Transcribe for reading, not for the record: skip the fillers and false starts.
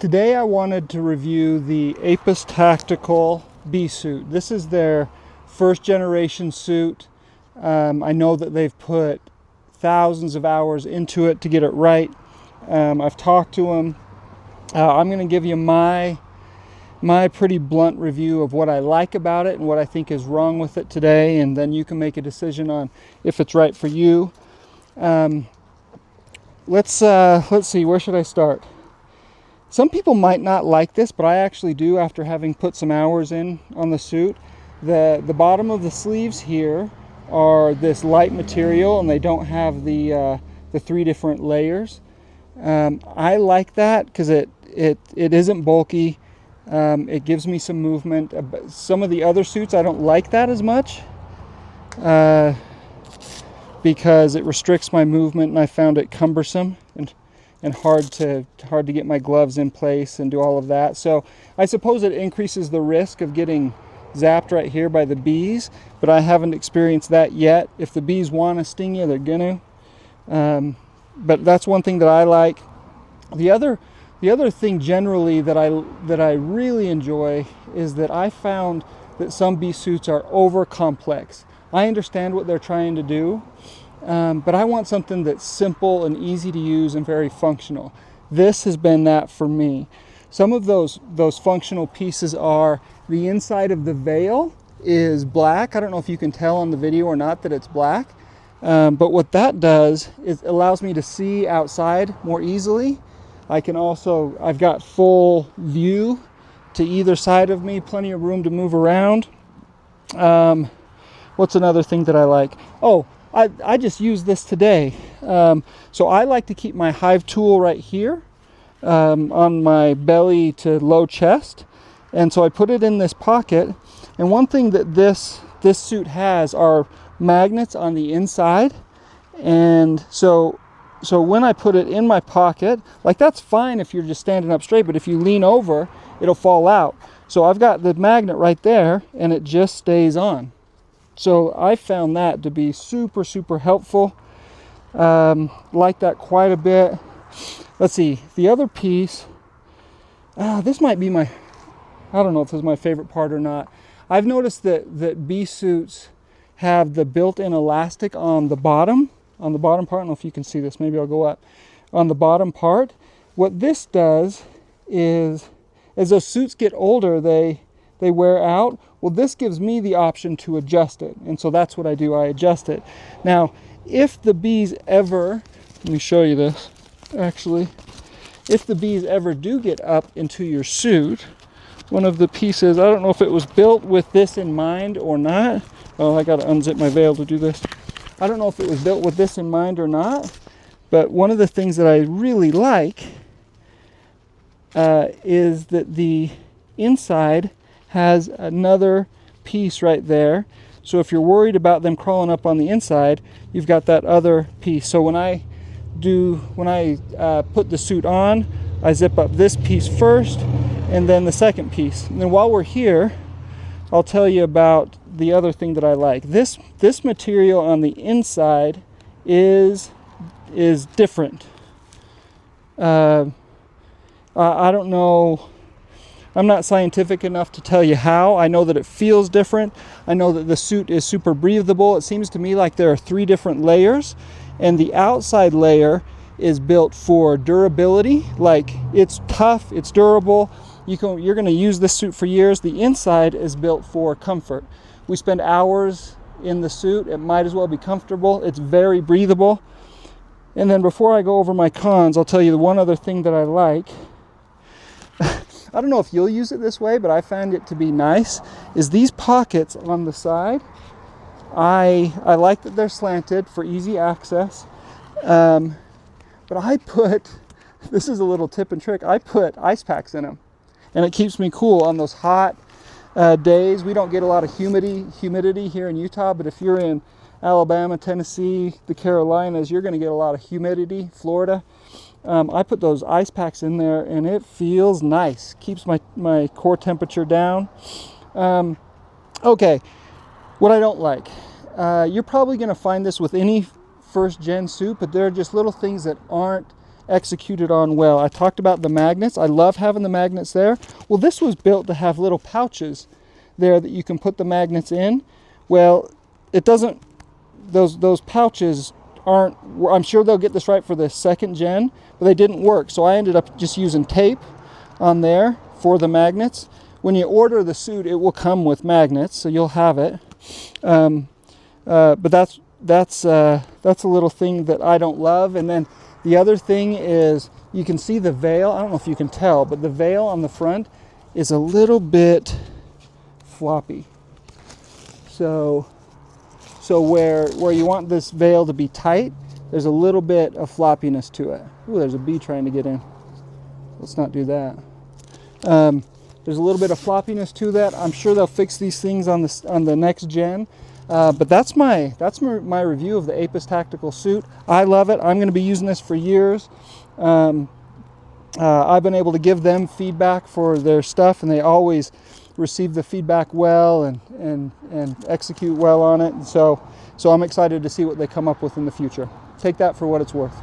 Today I wanted to review the Apis Tactical bee suit. This is their first generation suit. I know that they've put thousands of hours into it to get it right. I've talked to them. I'm going to give you my pretty blunt review of what I like about it and what I think is wrong with it today, and then you can make a decision on if it's right for you. Let's see, where should I start? Some people might not like this, but I actually do after having put some hours in on the suit. The bottom of the sleeves here are this light material, and they don't have the three different layers. I like that because it isn't bulky. It gives me some movement. Some of the other suits I don't like that as much because it restricts my movement, and I found it cumbersome and hard to get my gloves in place and do all of that. So I suppose it increases the risk of getting zapped right here by the bees, but I haven't experienced that yet. If the bees want to sting you, they're gonna. But that's one thing that I like. The other thing generally that I really enjoy is that I found that some bee suits are over complex. I understand what they're trying to do, but I want something that's simple and easy to use and very functional. This has been that for me. Some of those functional pieces are the inside of the veil is black. I don't know if you can tell on the video or not that it's black, but what that does is it allows me to see outside more easily. I've got full view to either side of me, plenty of room to move around. What's another thing that I like? Oh, I just used this today. So I like to keep my hive tool right here on my belly to low chest. And so I put it in this pocket. And one thing that this suit has are magnets on the inside. And so when I put it in my pocket, like that's fine if you're just standing up straight, but if you lean over, it'll fall out. So I've got the magnet right there and it just stays on. So I found that to be super, super helpful. Like that quite a bit. Let's see, the other piece, this might be I don't know if this is my favorite part or not. I've noticed that bee suits have the built-in elastic on the bottom part. I don't know if you can see this, maybe I'll go up. On the bottom part, what this does is, as those suits get older, they wear out. Well, this gives me the option to adjust it, and so that's what I do. I adjust it. Now, if the bees ever, let me show you this, actually, if the bees ever do get up into your suit, one of the pieces, I don't know if it was built with this in mind or not. Oh, I gotta unzip my veil to do this. I don't know if it was built with this in mind or not, but one of the things that I really like is that the inside has another piece right there. So if you're worried about them crawling up on the inside, you've got that other piece. So when I put the suit on, I zip up this piece first and then the second piece. And then while we're here, I'll tell you about the other thing that I like. This material on the inside is different. I don't know. I'm not scientific enough to tell you how. I know that it feels different. I know that the suit is super breathable. It seems to me like there are three different layers, and the outside layer is built for durability. Like it's tough, it's durable. You're going to use this suit for years. The inside is built for comfort. We spend hours in the suit. It might as well be comfortable. It's very breathable. And then before I go over my cons, I'll tell you the one other thing that I like. I don't know if you'll use it this way, but I find it to be nice, is these pockets on the side. I like that they're slanted for easy access. But this is a little tip and trick, I put ice packs in them. And it keeps me cool on those hot days. We don't get a lot of humidity here in Utah, but if you're in Alabama, Tennessee, the Carolinas, you're going to get a lot of humidity, Florida. I put those ice packs in there and it feels nice. Keeps my core temperature down. Okay, what I don't like. You're probably going to find this with any first gen suit, but there are just little things that aren't executed on well. I talked about the magnets. I love having the magnets there. Well, this was built to have little pouches there that you can put the magnets in. Well, it doesn't, those pouches aren't, I'm sure they'll get this right for the second gen, but they didn't work. So I ended up just using tape on there for the magnets. When you order the suit, it will come with magnets, so you'll have it. But that's a little thing that I don't love. And then the other thing is, you can see the veil. I don't know if you can tell, but the veil on the front is a little bit floppy. So where you want this veil to be tight, there's a little bit of floppiness to it. Ooh, there's a bee trying to get in. Let's not do that. There's a little bit of floppiness to that. I'm sure they'll fix these things on the next gen. But that's my review of the Apis Tactical suit. I love it. I'm going to be using this for years. I've been able to give them feedback for their stuff, and they always receive the feedback well and execute well on it. And so I'm excited to see what they come up with in the future. Take that for what it's worth.